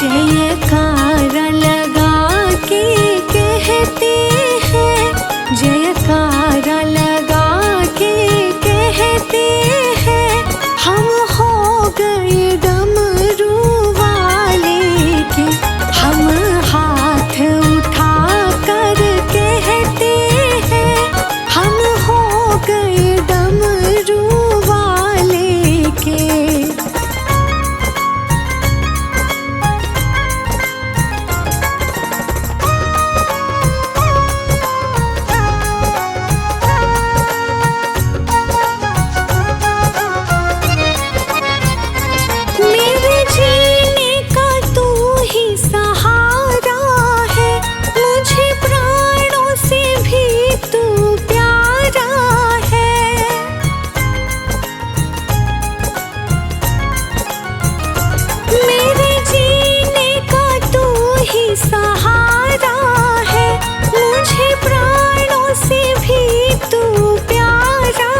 जयकारा लगा के कहते हैं, जयकारा लगा के कहते हैं, हम हो गए डमरू वाले के। हम हाथ उठा कर कहते हैं, हम हो गए डमरू वाले के। मेरे जीने का तू ही सहारा है, मुझे प्राणों से भी तू प्यारा है। मेरे जीने का तू ही सहारा है, मुझे प्राणों से भी तू प्यारा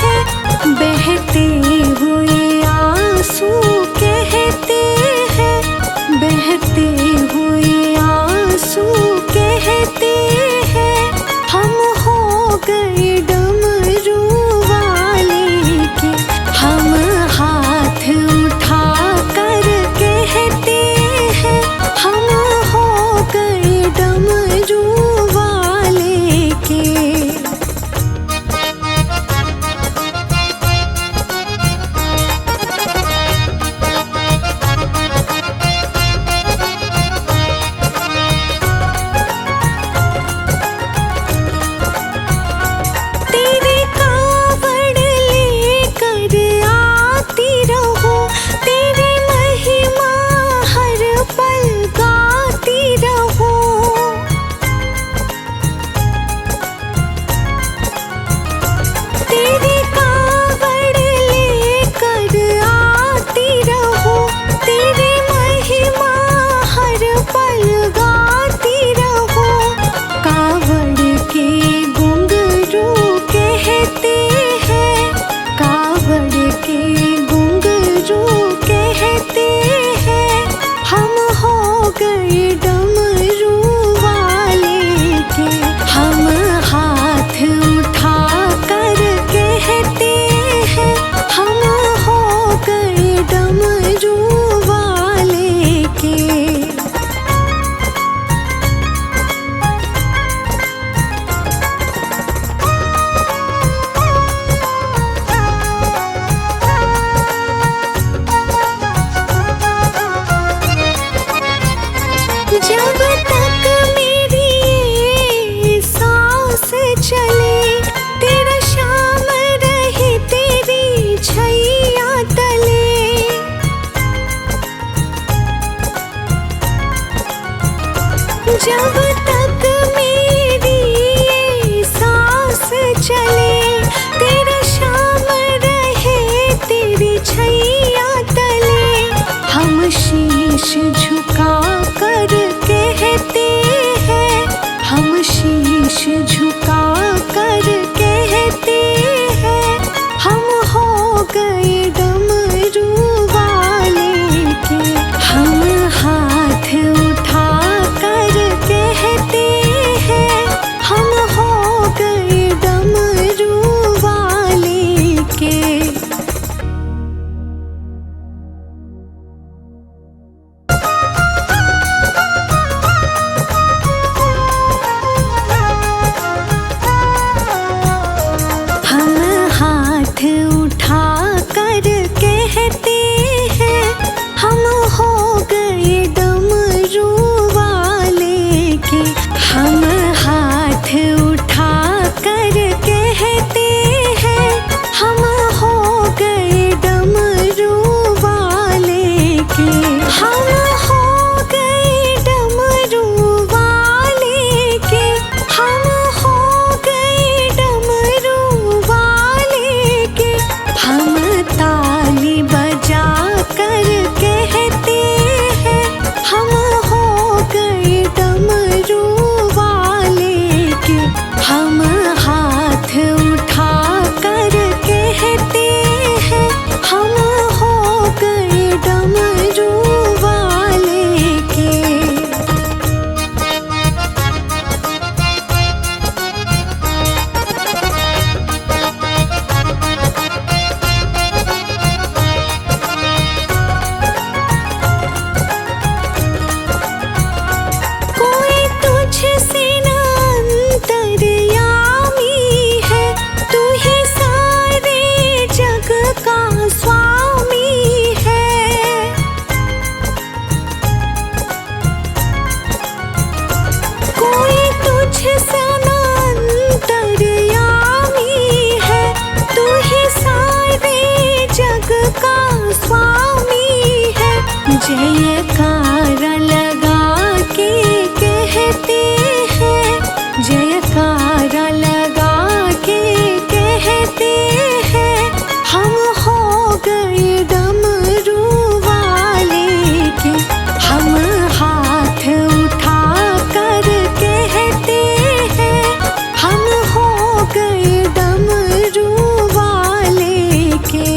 है। बहते हुए आंसू कहते हैं, बहते हुए आंसू कहते हैं, हम हो गए डमरू वाले के। हम हाथ उठा कर कहते हैं, हम हो गए डमरू वाले के। तेरे कावड़ लेकर आती रहो, तेरी महिमा हर पल गाती रहो। तेरे कावड़ लेकर आती रहो, तेरी महिमा हर पल गाती रहो। कावड़ के घुंघरू कहते हैं, कावड़ के घुंघरू कहते हैं, हम हो गए डमरू वाले के। हम हाथ उठा कर कहते हैं, हम हो गए डमरू वाले के। जब तक मेरी ये सांस चले, तेरा शाम रहे तेरी छैया तले। जब तक मेरी ये सांस चले, तेरा शाम रहे तेरी छैया तले। हम शीश झुका कर कहते हैं, हम शीश झुका कर कहते हैं, हम हो गए डमरू वाले के। हम हाथ उठा कर कहते हैं, हम हो गए डमरू वाले के। हम हाथ उठा कर कहते हैं, हम हो गए डमरू वाले के। हम हाथ उठा कर कहते हैं, हम हो गए डमरू वाले के। हम हो गए डमरू वाले के, हम हो गए डमरू वाले के। हम ताली बजा कर कहते हैं, हम हो गए डमरू वाले के। मुझसे ना अंतर्यामी है, तू ही सारे जग का स्वामी है। जयकारा लगा के कहते हैं, जयकारा लगा के कहते हैं, हम हो गए डमरू वाले के। हम हाथ उठा कर कहते हैं, हम हो गए डमरू वाले के।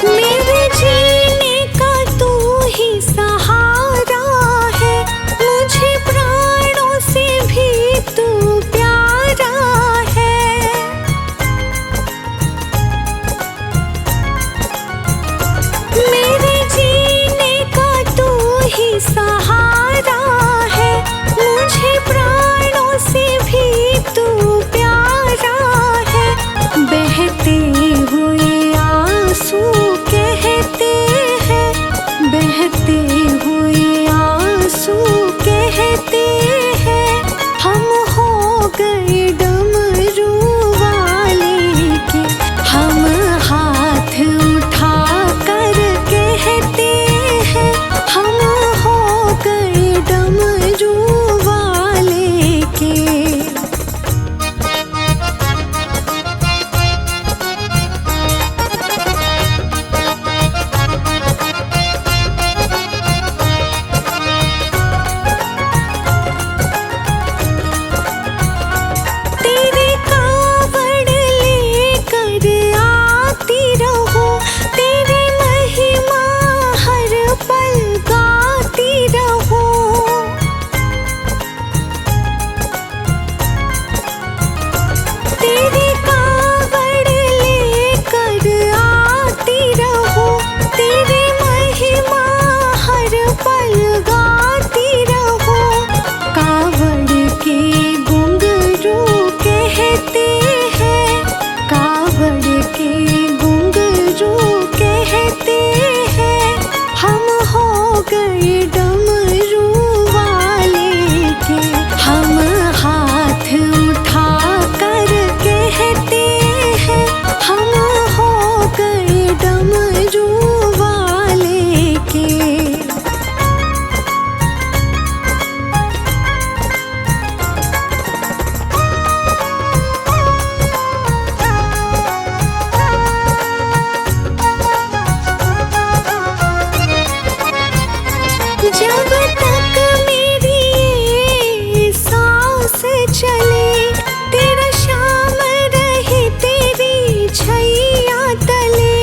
मेरे जीने का तू ही सहारा है, मुझे प्राणों से भी तू प्यारा है। मेरे जीने का तू ही सहारा है, मुझे प्राणों से भी तू प्यारा है। बहते हुए आंसू कहते हैं, बहते हुए आंसू कहते हैं, हम हो गए डमरू वाले के। हम हाथ उठा कर कहते हैं, हम हो गए डमरू वाले के। तेरे कावड़ लेकर आती रहूं, तेरी महिमा हर पल गाती रहूं। तेरे कावड़ लेकर आती रहूं, तेरी महिमा हर पल गाती रहूं। कावड़ के घुंघरू कहते हैं, कावड़ के घुंघरू कहते हैं, हम हो गए डमरू वाले के। हम हाथ उठा कर कहते हैं, हम हो गए डमरू वाले के। जब तक मेरी ये सांस चले, तेरा शाम रहे तेरी छैया तले।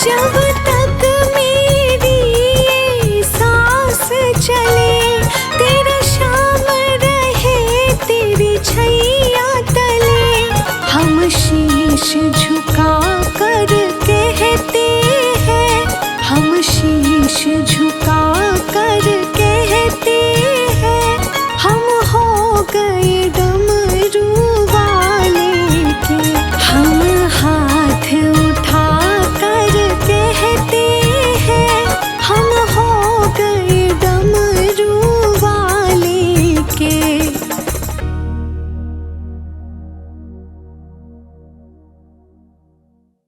जब तक मेरी ये सांस चले, तेरा शाम रहे तेरी छैया तले। हम शीश झुका कर कहते हैं, हम शीश झुका